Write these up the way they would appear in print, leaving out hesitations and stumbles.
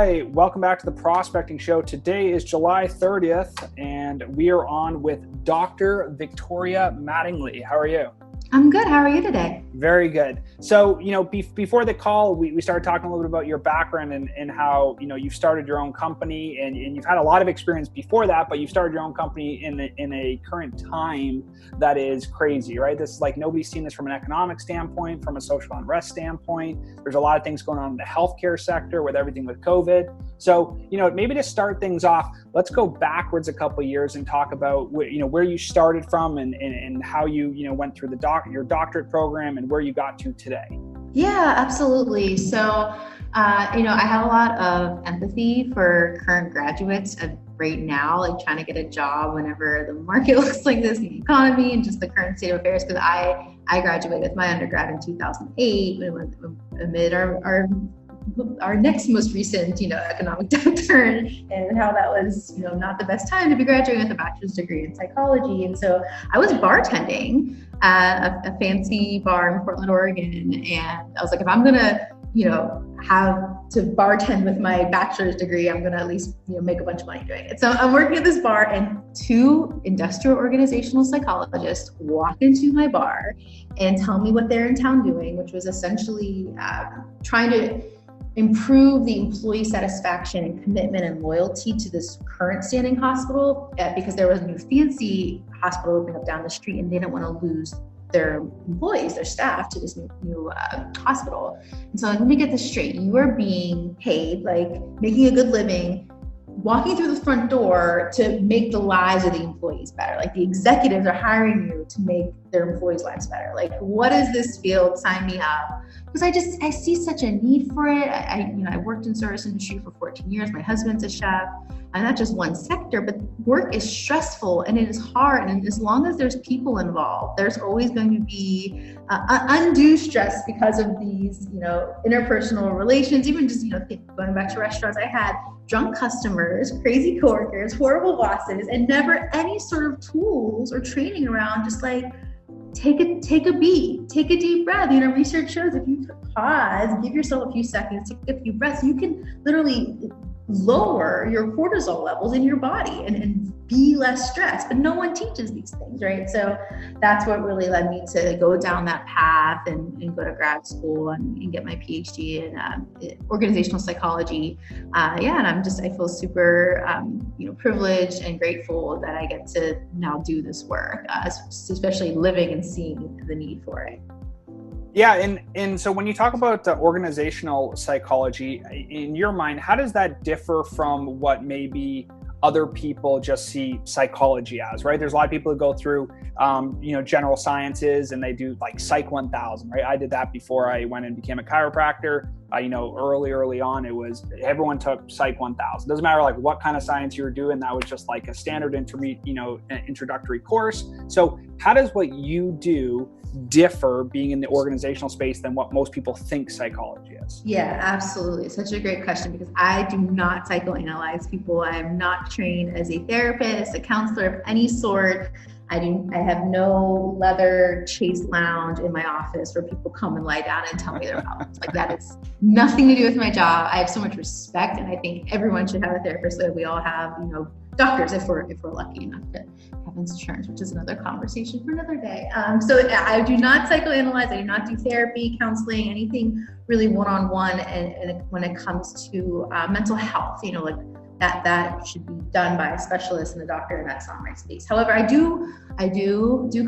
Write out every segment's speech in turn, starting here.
right, welcome back to the Prospecting Show. Today is July 30th, and we are on with Dr. Victoria Mattingly. How are you? I'm good. How are you today? Very good. So, before the call, we started talking a little bit about your background and how, you've started your own company and you've had a lot of experience before that, but you started your own company in a current time that is crazy, right? This is like nobody's seen this from an economic standpoint, from a social unrest standpoint. There's a lot of things going on in the healthcare sector with everything with COVID. So, maybe to start things off, let's go backwards a couple of years and talk about where you started from and how you went through your doctorate program and where you got to today. Yeah, absolutely. So, I have a lot of empathy for current graduates right now, like trying to get a job whenever the market looks like this, the economy and just the current state of affairs. Because I graduated with my undergrad in 2008 amid our next most recent, economic downturn, and how that was, not the best time to be graduating with a bachelor's degree in psychology. And so I was bartending at a fancy bar in Portland, Oregon. And I was like, if I'm going to, have to bartend with my bachelor's degree, I'm going to at least, make a bunch of money doing it. So I'm working at this bar, and two industrial organizational psychologists walk into my bar and tell me what they're in town doing, which was essentially trying to improve the employee satisfaction and commitment and loyalty to this current standing hospital because there was a new fancy hospital opening up down the street, and they didn't want to lose their employees, their staff, to this new hospital. And so let me get this straight. You are being paid, like making a good living, walking through the front door to make the lives of the employees better. Like the executives are hiring you to make their employees' lives better. Like, what is this field? Sign me up. Because I see such a need for it. I worked in service industry for 14 years. My husband's a chef. I'm not just one sector, but work is stressful and it is hard. And as long as there's people involved, there's always going to be undue stress because of these, interpersonal relations. Even just, going back to restaurants, I had drunk customers, crazy coworkers, horrible bosses, and never any sort of tools or training around just like, take a beat, take a deep breath. Research shows if you pause, give yourself a few seconds, take a few breaths, you can literally lower your cortisol levels in your body and be less stressed. But no one teaches these things, right? So that's what really led me to go down that path and go to grad school and get my PhD in organizational psychology. And I feel super privileged and grateful that I get to now do this work, especially living and seeing the need for it. Yeah, and so when you talk about the organizational psychology, in your mind, how does that differ from what maybe other people just see psychology as, right? There's a lot of people who go through, general sciences and they do like Psych 1000, right? I did that before I went and became a chiropractor. Early on, it was everyone took Psych 1000. Doesn't matter like what kind of science you were doing. That was just like a standard introductory course. So how does what you do differ being in the organizational space than what most people think psychology is? Yeah, absolutely. Such a great question, because I do not psychoanalyze people. I am not trained as a therapist, a counselor of any sort. I have no leather chase lounge in my office where people come and lie down and tell me their problems. Like, that is nothing to do with my job. I have so much respect, and I think everyone should have a therapist. Like we all have, doctors if we're lucky enough to have insurance, which is another conversation for another day. So I do not psychoanalyze. I do not do therapy, counseling, anything really one-on-one. And when it comes to mental health, that should be done by a specialist and a doctor, and that's not my space. However, I do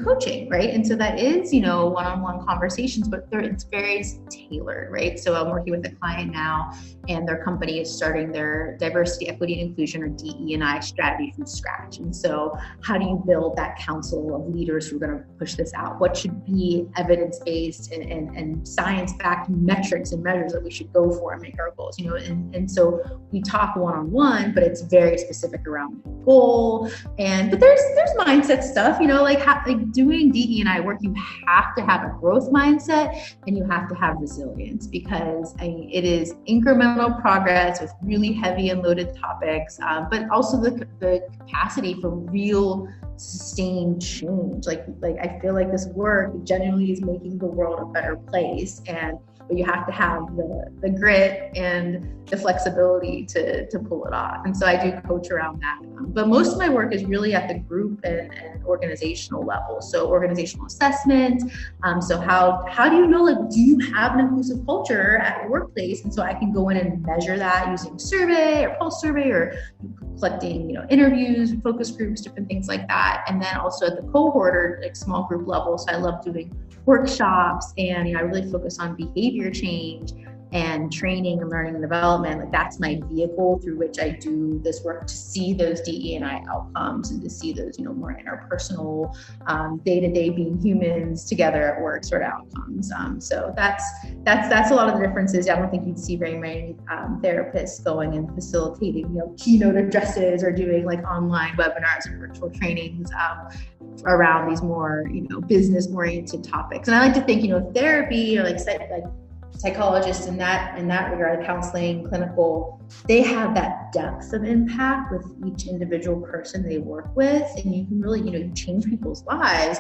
coaching, right? And so that is, one-on-one conversations, but it's very tailored, right? So I'm working with a client now, and their company is starting their diversity, equity, and inclusion, or DE&I strategy from scratch. And so how do you build that council of leaders who are going to push this out? What should be evidence-based and science-backed metrics and measures that we should go for and make our goals, and so we talk one-on-one, but it's very specific around goal. But there's mindset stuff, like doing DE&I work, you have to have a growth mindset and you have to have resilience, because it is incremental progress with really heavy and loaded topics, but also the capacity for real sustained change. Like I feel like this work genuinely is making the world a better place, and but you have to have the grit and the flexibility to pull it off. And so I do coach around that. But most of my work is really at the group and organizational level. So organizational assessment. So how do you know, like, do you have an inclusive culture at your workplace? And so I can go in and measure that using survey or pulse survey or collecting, interviews, focus groups, different things like that. And then also at the cohort or like small group level. So I love doing workshops, and I really focus on behavior change and training and learning and development. Like, that's my vehicle through which I do this work, to see those DE&I outcomes and to see those, more interpersonal, day-to-day being humans together at work sort of outcomes. So that's a lot of the differences. I don't think you'd see very many therapists going and facilitating, keynote addresses or doing like online webinars or virtual trainings around these more, business-oriented topics. And I like to think, therapy or like psychologists in that regard, counseling, clinical, they have that depth of impact with each individual person they work with, and you can really, change people's lives.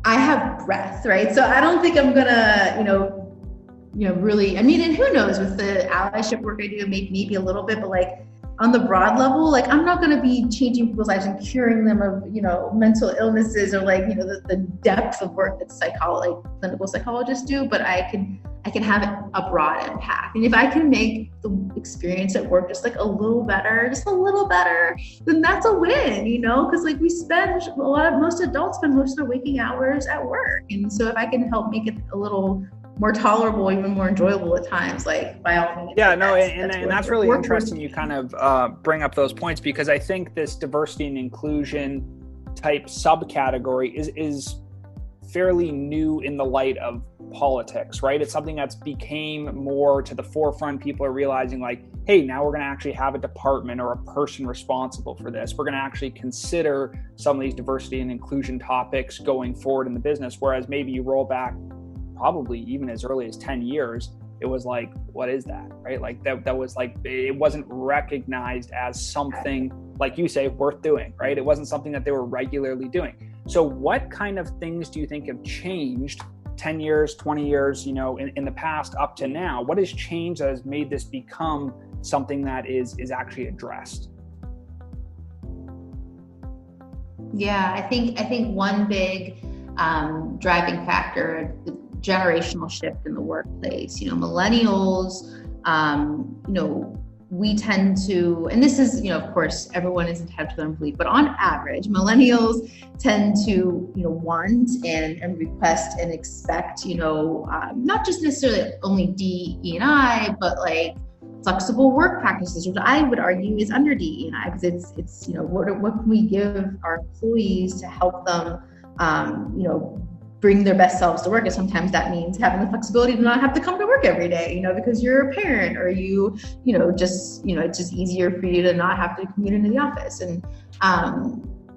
I have breadth, right? So I don't think I'm gonna, really, and who knows, with the allyship work I do, maybe a little bit, but like on the broad level, like I'm not going to be changing people's lives and curing them of, mental illnesses or like, the depth of work that clinical psychologists do, but I can have a broad impact. And if I can make the experience at work just a little better, then that's a win, because like most adults spend most of their waking hours at work. And so if I can help make it a little more tolerable, even more enjoyable at times, like by all means. Yeah, no, and that's really interesting. You kind of bring up those points, because I think this diversity and inclusion type subcategory is fairly new in the light of politics, right? It's something that's became more to the forefront. People are realizing like, hey, now we're going to actually have a department or a person responsible for this. We're going to actually consider some of these diversity and inclusion topics going forward in the business. Whereas maybe you roll back probably even as early as 10 years, it was like, what is that, right? Like that was like, it wasn't recognized as something, like you say, worth doing, right? It wasn't something that they were regularly doing. So what kind of things do you think have changed 10 years, 20 years, in the past up to now? What has changed that has made this become something that is actually addressed? Yeah, I think one big driving factor, the generational shift in the workplace. Millennials, we tend to, and this is, of course, everyone is entitled to their own belief, but on average, millennials tend to, want and request and expect, not just necessarily only DE&I, but like flexible work practices, which I would argue is under DE&I, because it's what can we give our employees to help them, bring their best selves to work. And sometimes that means having the flexibility to not have to come to work every day, because you're a parent, or it's just easier for you to not have to commute into the office. And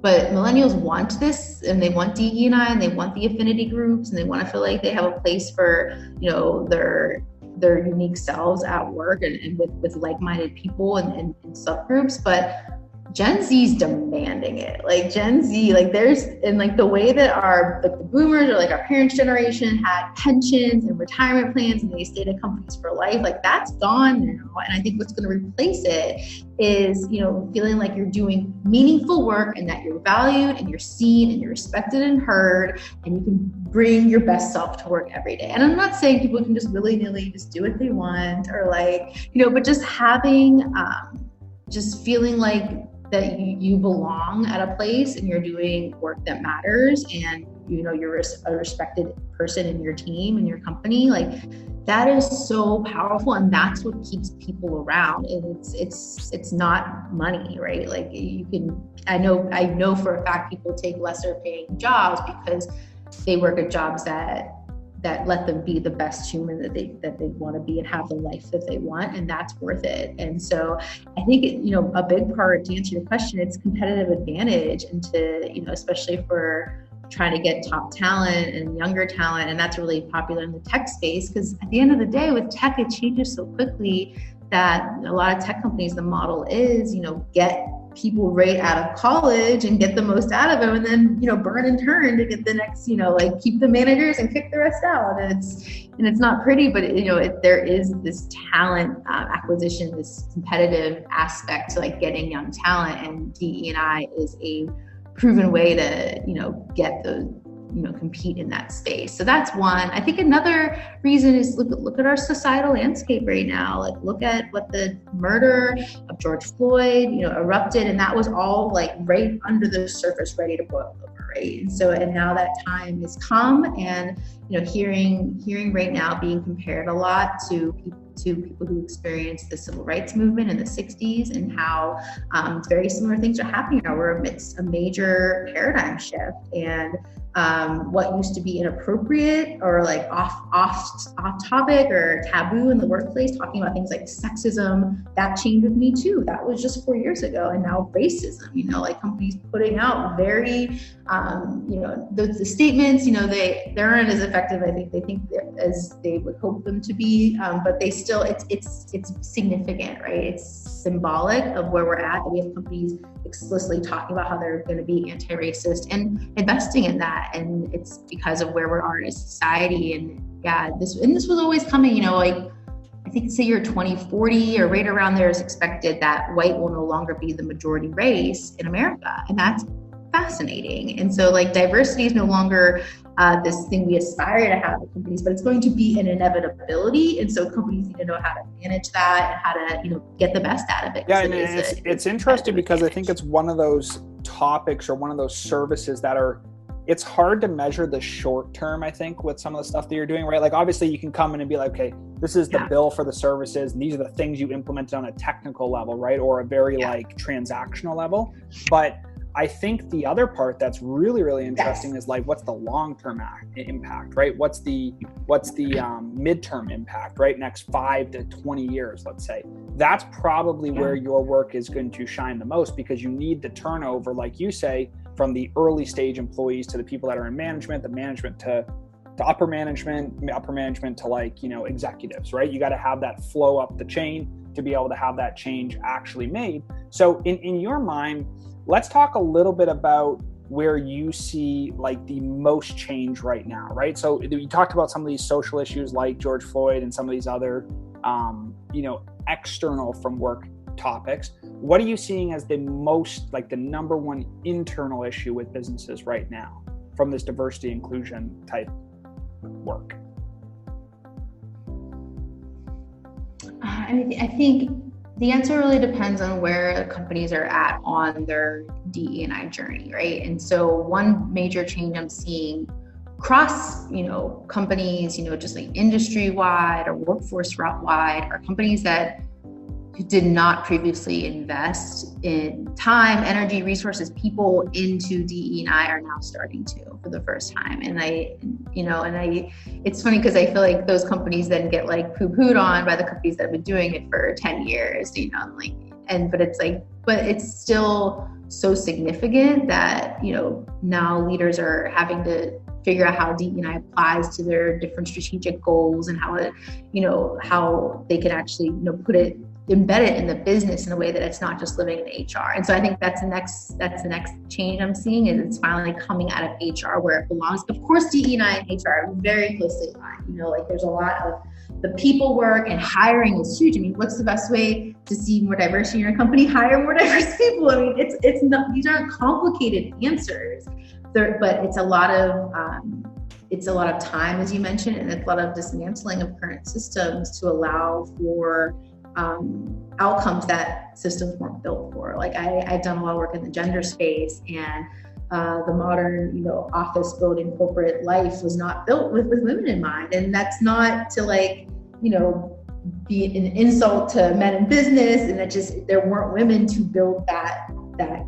but millennials want this, and they want DE&I, and they want the affinity groups, and they want to feel like they have a place for their unique selves at work and with like-minded people and subgroups. But Gen Z is demanding it. Like Gen Z, like there's, and like the way that the boomers or like our parents' generation had pensions and retirement plans, and they stayed at companies for life, like that's gone now. And I think what's going to replace it is, feeling like you're doing meaningful work, and that you're valued and you're seen and you're respected and heard, and you can bring your best self to work every day. And I'm not saying people can just willy-nilly just do what they want, or like, but just having, just feeling like that you belong at a place and you're doing work that matters, and you're a respected person in your team and your company, like that is so powerful, and that's what keeps people around. And it's not money, right? Like I know for a fact people take lesser paying jobs because they work at jobs that let them be the best human that they want to be and have the life that they want, and that's worth it. And so I think a big part, to answer your question, it's competitive advantage, and to especially for trying to get top talent and younger talent, and that's really popular in the tech space, because at the end of the day with tech, it changes so quickly that a lot of tech companies, the model is get people right out of college and get the most out of them, and then, you know, burn and turn to get the next, you know, like keep the managers and kick the rest out. And it's not pretty, but you know, there is this talent acquisition, this competitive aspect to like getting young talent, and DE&I is a proven way to, you know, get those, you know, compete in that space. So that's one. I think another reason is look at our societal landscape right now. Like, look at what the murder of George Floyd, you know, erupted, and that was all like right under the surface, ready to boil over, right? And so, and now that time has come, and you know, hearing right now being compared a lot to people who experienced the civil rights movement in the 60s, and how very similar things are happening now. We're amidst a major paradigm shift, and what used to be inappropriate or like off topic or taboo in the workplace, talking about things like sexism, that changed with Me Too. That was just 4 years ago. And now racism, you know, like companies putting out very, you know, the statements, you know, they aren't as effective, I think, as they would hope them to be, but they still, it's significant, right? It's symbolic of where we're at. We have companies explicitly talking about how they're going to be anti-racist and investing in that, and it's because of where we are as a society. And yeah, this was always coming, you know, like I think it's the year 2040 or right around there is expected that white will no longer be the majority race in America, and that's fascinating. And so like diversity is no longer this thing we aspire to have at companies, but it's going to be an inevitability. And so companies need to know how to manage that and how to, you know, get the best out of it. Yeah, and it's interesting because I think it's one of those topics or one of those services that it's hard to measure the short term, I think, with some of the stuff that you're doing, right? Like obviously you can come in and be like, okay, this is the bill for the services, and these are the things you implemented on a technical level, right? Or a very like transactional level. But I think the other part that's really, really interesting is like, what's the long-term impact, right? What's the midterm impact, right? Next 5 to 20 years, let's say. That's probably where your work is going to shine the most, because you need the turnover, like you say, from the early stage employees to the people that are in management, the management to upper management to like, you know, executives, right? You got to have that flow up the chain to be able to have that change actually made. So in your mind, let's talk a little bit about where you see like the most change right now, right? So you talked about some of these social issues like George Floyd and some of these other, you know, external from work topics. What are you seeing as the most, like the number one internal issue with businesses right now from this diversity inclusion type work? I think the answer really depends on where the companies are at on their DE&I journey, right? And so one major change I'm seeing across, you know, companies, you know, just like industry-wide or workforce route-wide, are companies that did not previously invest in time, energy, resources, people into DE&I are now starting to for the first time. And it's funny because I feel like those companies then get like poo-pooed on by the companies that have been doing it for 10 years, you know, like, but it's still so significant that, you know, now leaders are having to figure out how DE&I applies to their different strategic goals, and how they can actually, you know, embed it in the business in a way that it's not just living in HR. And so I think that's the next change I'm seeing, is it's finally coming out of HR where it belongs. Of course, DE&I and HR are very closely aligned. You know, like there's a lot of the people work, and hiring is huge. I mean, what's the best way to see more diversity in your company? Hire more diverse people. I mean, it's not, these aren't complicated answers, but it's a lot of time, as you mentioned, and it's a lot of dismantling of current systems to allow for outcomes that systems weren't built for. Like I've done a lot of work in the gender space, and the modern, you know, office building corporate life was not built with women in mind. And that's not to like, you know, be an insult to men in business, and that just, there weren't women to build that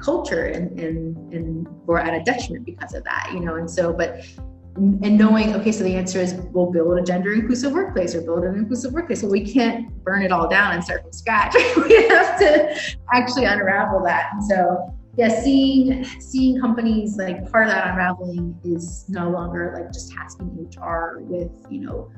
culture, and we're at a detriment because of that, you know. And so, and knowing, okay, so the answer is we'll build a gender inclusive workplace or build an inclusive workplace. So we can't burn it all down and start from scratch. We have to actually unravel that. And so, yeah, seeing companies, like, part of that unraveling is no longer like just tasking HR with, you know,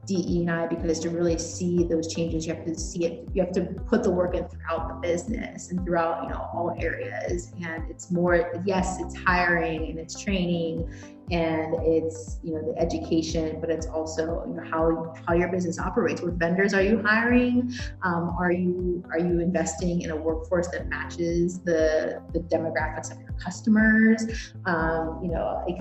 DE&I, because to really see those changes, you have to see it, you have to put the work in throughout the business and throughout, all areas. And it's more, yes, it's hiring and it's training and it's, the education, but it's also, how your business operates. What vendors are you hiring? Are you investing in a workforce that matches the demographics of your customers? Like,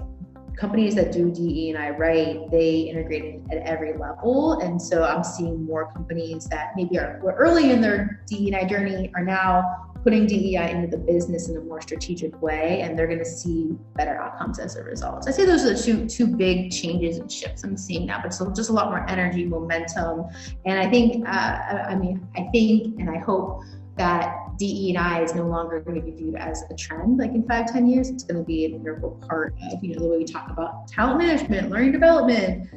companies that do DE&I right, they integrate it at every level. And so I'm seeing more companies that maybe were early in their DE&I journey are now putting DE&I into the business in a more strategic way, and they're going to see better outcomes as a result. So I say those are the two big changes and shifts I'm seeing now, but so just a lot more energy, momentum. And I think, I think and I hope that DE&I is no longer going to be viewed as a trend. Like in 5-10 years, it's going to be an integral part of, the way we talk about talent management, learning development.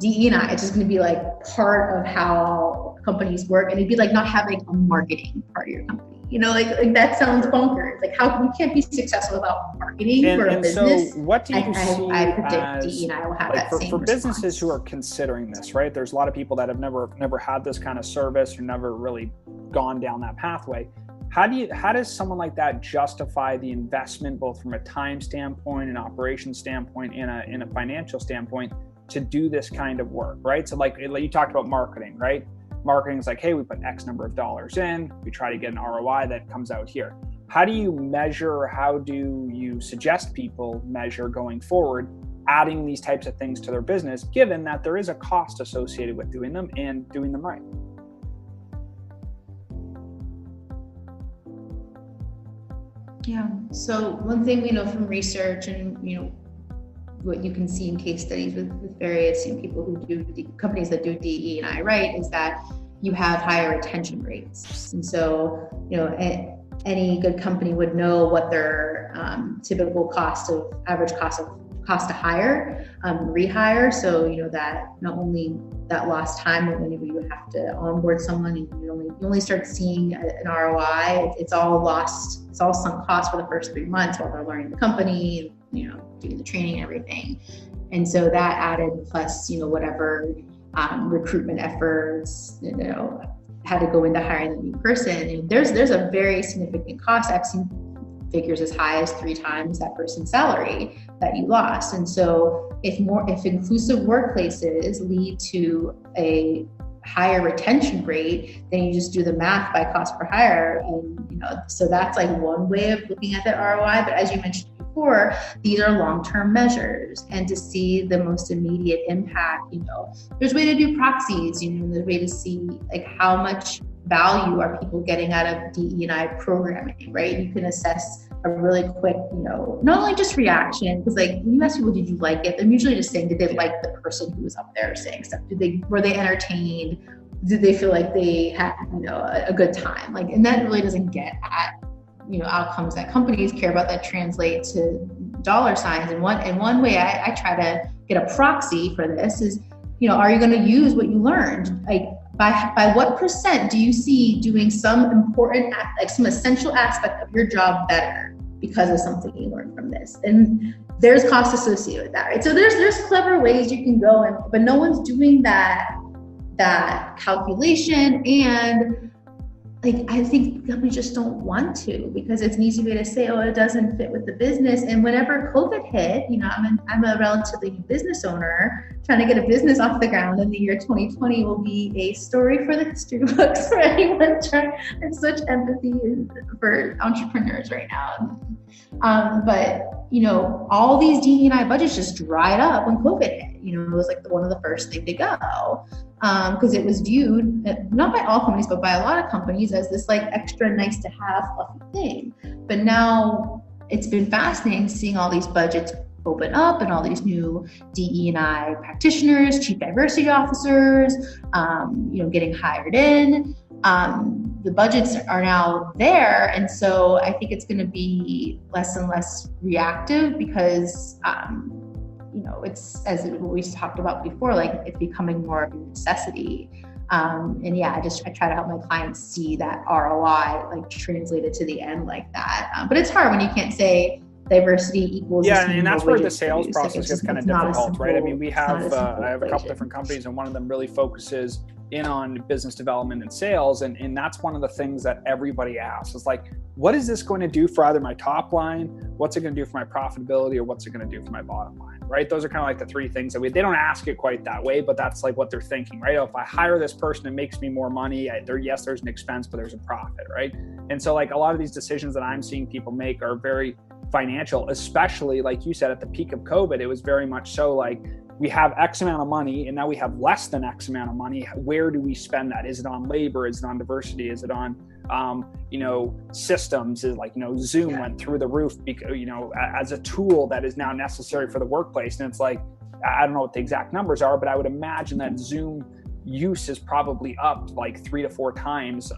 DE&I, it's just going to be like part of how companies work. And it'd be like not having a marketing part of your company. Like that sounds bonkers. Like how we can't be successful without marketing for a business. So what do you see I predict as, DE&I will have like, that same for businesses response. who are considering this, right? There's a lot of people that have never had this kind of service or never really gone down that pathway. How does someone like that justify the investment, both from a time standpoint, an operation standpoint, and a financial standpoint, to do this kind of work, right? So like you talked about marketing, right? Marketing is like, hey, we put X number of dollars in, we try to get an ROI that comes out here. How do you measure, how do you suggest people measure going forward, adding these types of things to their business, given that there is a cost associated with doing them and doing them right? Yeah. So one thing we know from research and, what you can see in case studies with various people who do companies that do DE&I right is that you have higher retention rates. And so, any good company would know what their typical average cost to hire, rehire. So, that not only that lost time, but whenever you have to onboard someone and you only start seeing an ROI, it's all lost. It's all sunk cost for the first 3 months while they're learning the company, doing the training and everything. And so that added plus, whatever recruitment efforts, had to go into hiring the new person. And there's a very significant cost. I've seen figures as high as 3 times that person's salary that you lost. And so if inclusive workplaces lead to a higher retention rate, then you just do the math by cost per hire. And, so that's like one way of looking at that ROI. But as you mentioned before, these are long-term measures, and to see the most immediate impact, there's a way to do proxies, there's a way to see like how much value are people getting out of DE&I programming, right? You can assess a really quick, not only just reaction, because like when you ask people, did you like it? I'm usually just saying, did they like the person who was up there saying stuff? Were they entertained? Did they feel like they had, a good time? Like, and that really doesn't get at, outcomes that companies care about that translate to dollar signs. And one way I try to get a proxy for this is, are you going to use what you learned? Like, by what percent do you see doing some important, like some essential aspect of your job better because of something you learned from this? And there's cost associated with that, right? So there's clever ways you can go, but no one's doing that calculation. And like, I think companies just don't want to, because it's an easy way to say, oh, it doesn't fit with the business. And whenever COVID hit, I'm a relatively new business owner. Trying to get a business off the ground in the year 2020 will be a story for the history books for anyone trying. I have such empathy for entrepreneurs right now. But all these DE&I budgets just dried up when COVID hit. It was like one of the first things to go, because it was viewed, not by all companies, but by a lot of companies, as this like extra nice to have fluffy thing. But now it's been fascinating seeing all these budgets open up and all these new DE&I practitioners, chief diversity officers, getting hired in. The budgets are now there. And so I think it's going to be less and less reactive because, it's, as we talked about before, like it's becoming more of a necessity. And yeah, I try to help my clients see that ROI like translated to the end like that. But it's hard when you can't say, diversity equals and that's where the sales process gets kind of difficult, right? I mean, I have a couple different companies, and one of them really focuses in on business development and sales, and that's one of the things that everybody asks is like, what is this going to do for either my top line, what's it going to do for my profitability, or what's it going to do for my bottom line, right? Those are kind of like the three things that they don't ask it quite that way, but that's like what they're thinking, right? Oh, if I hire this person, it makes me more money. Yes, there's an expense, but there's a profit, right? And so like a lot of these decisions that I'm seeing people make are very financial, especially like you said, at the peak of COVID, it was very much so like, we have X amount of money and now we have less than X amount of money. Where do we spend that? Is it on labor? Is it on diversity? Is it on, systems? Is like, Zoom went through the roof because, as a tool that is now necessary for the workplace. And it's like, I don't know what the exact numbers are, but I would imagine that Zoom use is probably up like 3 to 4 times,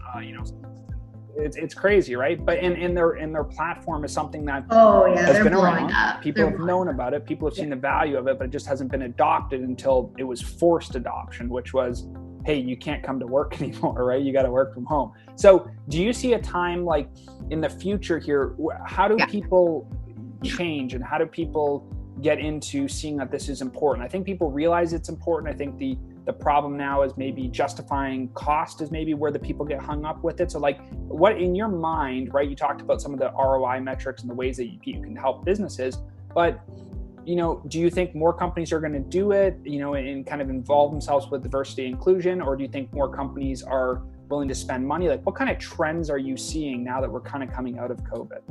It's crazy, right? But in their platform is something that has been around. People have known about it. People have seen the value of it, but it just hasn't been adopted until it was forced adoption, which was, hey, you can't come to work anymore, right? You got to work from home. So do you see a time like in the future here, how do people change and how do people get into seeing that this is important? I think people realize it's important. I think the problem now is maybe justifying cost is maybe where the people get hung up with it. So like what in your mind, right? You talked about some of the ROI metrics and the ways that you can help businesses, but do you think more companies are going to do it, and kind of involve themselves with diversity and inclusion? Or do you think more companies are willing to spend money? Like what kind of trends are you seeing now that we're kind of coming out of COVID?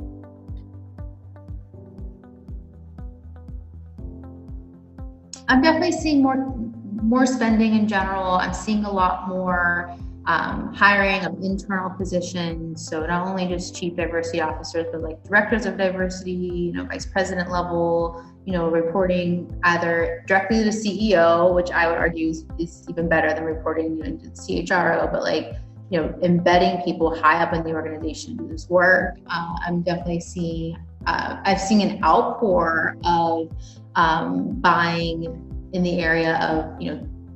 I'm definitely seeing more spending in general. I'm seeing a lot more hiring of internal positions. So not only just chief diversity officers, but like directors of diversity, vice president level, reporting either directly to the CEO, which I would argue is even better than reporting to the CHRO, but like, embedding people high up in the organization to do this work. I'm definitely seeing, I've seen an outpour of buying in the area of,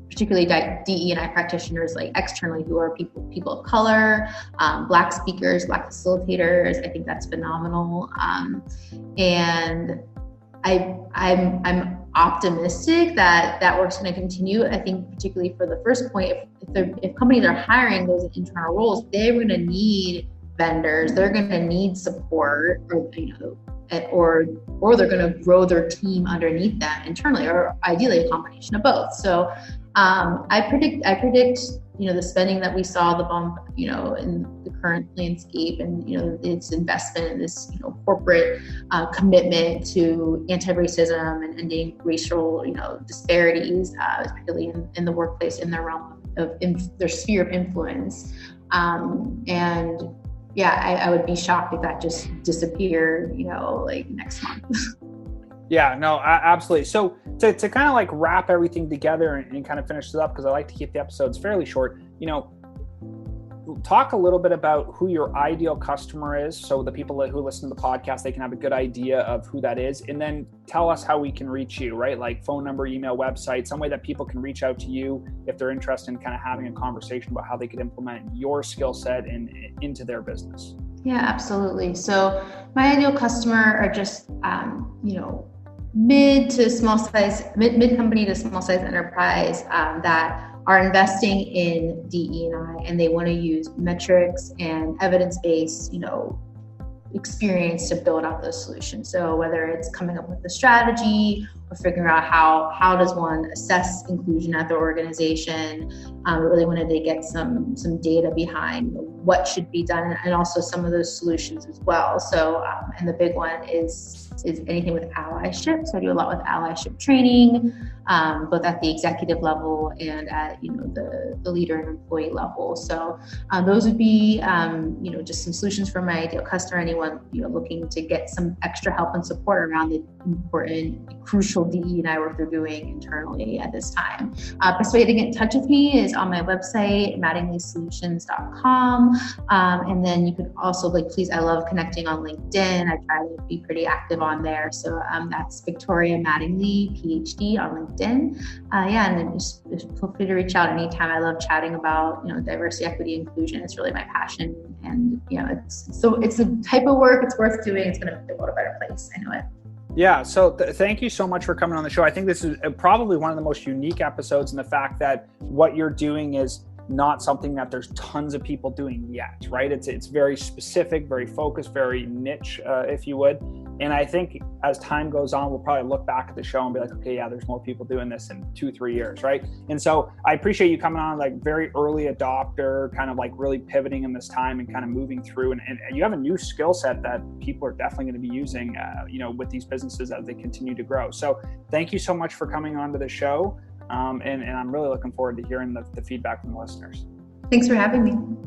particularly DE&I practitioners, like externally, who are people of color, Black speakers, Black facilitators. I think that's phenomenal. And I'm optimistic that work's going to continue. I think particularly for the first point, if companies are hiring those internal roles, they're going to need vendors. They're going to need support, or they're going to grow their team underneath them internally, or ideally a combination of both. So I predict the spending that we saw, the bump in the current landscape, and its investment in this corporate commitment to anti-racism and ending racial disparities, particularly in the workplace, in their realm of their sphere of influence. I would be shocked if that just disappeared, like next month. Yeah, no, absolutely. So to kind of like wrap everything together and kind of finish it up, because I like to keep the episodes fairly short, talk a little bit about who your ideal customer is. So the people who listen to the podcast, they can have a good idea of who that is. And then tell us how we can reach you, right? Like phone number, email, website, some way that people can reach out to you if they're interested in kind of having a conversation about how they could implement your skill set into their business. Yeah, absolutely. So my ideal customer are just, mid company to small size enterprise that are investing in DE&I, and they want to use metrics and evidence-based, experience to build out those solutions. So whether it's coming up with a strategy or figuring out how does one assess inclusion at their organization, we really wanted to get some data behind what should be done, and also some of those solutions as well. So and the big one is anything with allyship. So I do a lot with allyship training, both at the executive level and at the leader and employee level. So those would be just some solutions for my ideal customer. Anyone looking to get some extra help and support around the important, crucial DE&I work they're doing internally at this time. Best way to get in touch with me is on my website, mattingly.solutions.com. And then you could also I love connecting on LinkedIn. I try to be pretty active on there. So that's Victoria Mattingly, PhD on LinkedIn. And then just feel free to reach out anytime. I love chatting about, diversity, equity, inclusion. It's really my passion. And, it's a type of work it's worth doing. It's going to make the world a better place. I know it. Yeah. So thank you so much for coming on the show. I think this is probably one of the most unique episodes in the fact that what you're doing is not something that there's tons of people doing yet, right? It's very specific, very focused, very niche, if you would. And I think as time goes on, we'll probably look back at the show and be like, okay, yeah, there's more people doing this in 2-3 years, right? And so I appreciate you coming on, like very early adopter, kind of like really pivoting in this time and kind of moving through. And you have a new skill set that people are definitely going to be using, with these businesses as they continue to grow. So thank you so much for coming on to the show. And I'm really looking forward to hearing the feedback from the listeners. Thanks for having me.